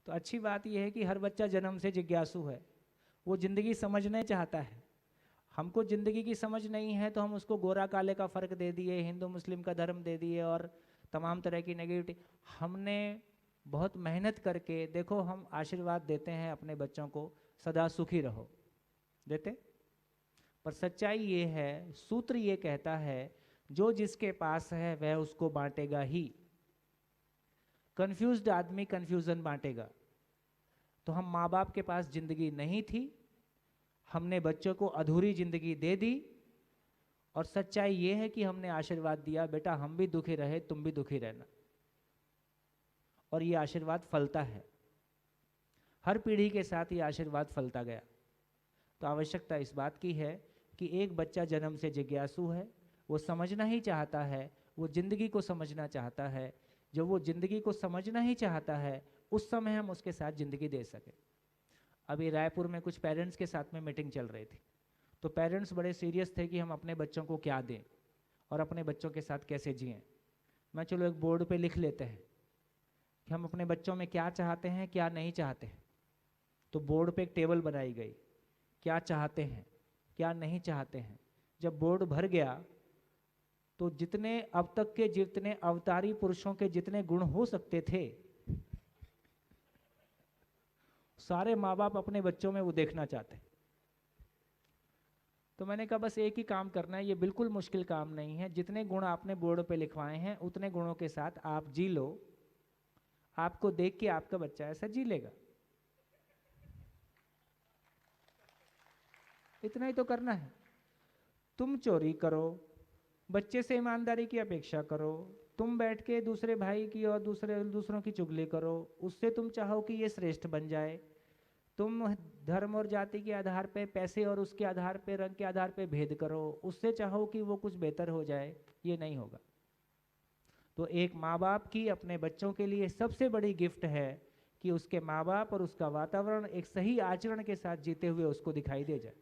तो अच्छी बात यह है कि हर बच्चा जन्म से जिज्ञासु है, वो ज़िंदगी समझना चाहता है। हमको ज़िंदगी की समझ नहीं है तो हम उसको गोरा काले का फ़र्क दे दिए, हिंदू मुस्लिम का धर्म दे दिए और तमाम तरह की नेगेटिविटी। हमने बहुत मेहनत करके, देखो हम आशीर्वाद देते हैं अपने बच्चों को, सदा सुखी रहो देते, पर सच्चाई ये है, सूत्र ये कहता है जो जिसके पास है वह उसको बांटेगा ही। कंफ्यूज्ड आदमी कंफ्यूजन बांटेगा। तो हम माँ बाप के पास जिंदगी नहीं थी, हमने बच्चों को अधूरी जिंदगी दे दी, और सच्चाई ये है कि हमने आशीर्वाद दिया बेटा हम भी दुखी रहे तुम भी दुखी रहना, और ये आशीर्वाद फलता है। हर पीढ़ी के साथ ये आशीर्वाद फलता गया। तो आवश्यकता इस बात की है कि एक बच्चा जन्म से जिज्ञासु है, वो समझना ही चाहता है, वो जिंदगी को समझना चाहता है। जब वो जिंदगी को समझना ही चाहता है उस समय हम उसके साथ जिंदगी दे सके। अभी रायपुर में कुछ पेरेंट्स के साथ में मीटिंग चल रही थी, तो पेरेंट्स बड़े सीरियस थे कि हम अपने बच्चों को क्या दें और अपने बच्चों के साथ कैसे जिएं। मैं चलो एक बोर्ड पे लिख लेते हैं कि हम अपने बच्चों में क्या चाहते हैं क्या नहीं चाहते हैं। तो बोर्ड पे एक टेबल बनाई गई, क्या चाहते हैं क्या नहीं चाहते हैं। जब बोर्ड भर गया तो जितने अब तक के जितने अवतारी पुरुषों के जितने गुण हो सकते थे सारे माँ बाप अपने बच्चों में वो देखना चाहते। तो मैंने कहा बस एक ही काम करना है, ये बिल्कुल मुश्किल काम नहीं है, जितने गुण आपने बोर्ड पे लिखवाए हैं उतने गुणों के साथ आप जी लो, आपको देख के आपका बच्चा ऐसा जी लेगा। इतना ही तो करना है। तुम चोरी करो, बच्चे से ईमानदारी की अपेक्षा करो, तुम बैठ के दूसरे भाई की और दूसरों की चुगली करो, उससे तुम चाहो कि ये श्रेष्ठ बन जाए। तुम धर्म और जाति के आधार पे, पैसे और उसके आधार पे, रंग के आधार पे भेद करो, उससे चाहो कि वो कुछ बेहतर हो जाए, ये नहीं होगा। तो एक माँ बाप की अपने बच्चों के लिए सबसे बड़ी गिफ्ट है कि उसके माँ बाप और उसका वातावरण एक सही आचरण के साथ जीते हुए उसको दिखाई दे जाए।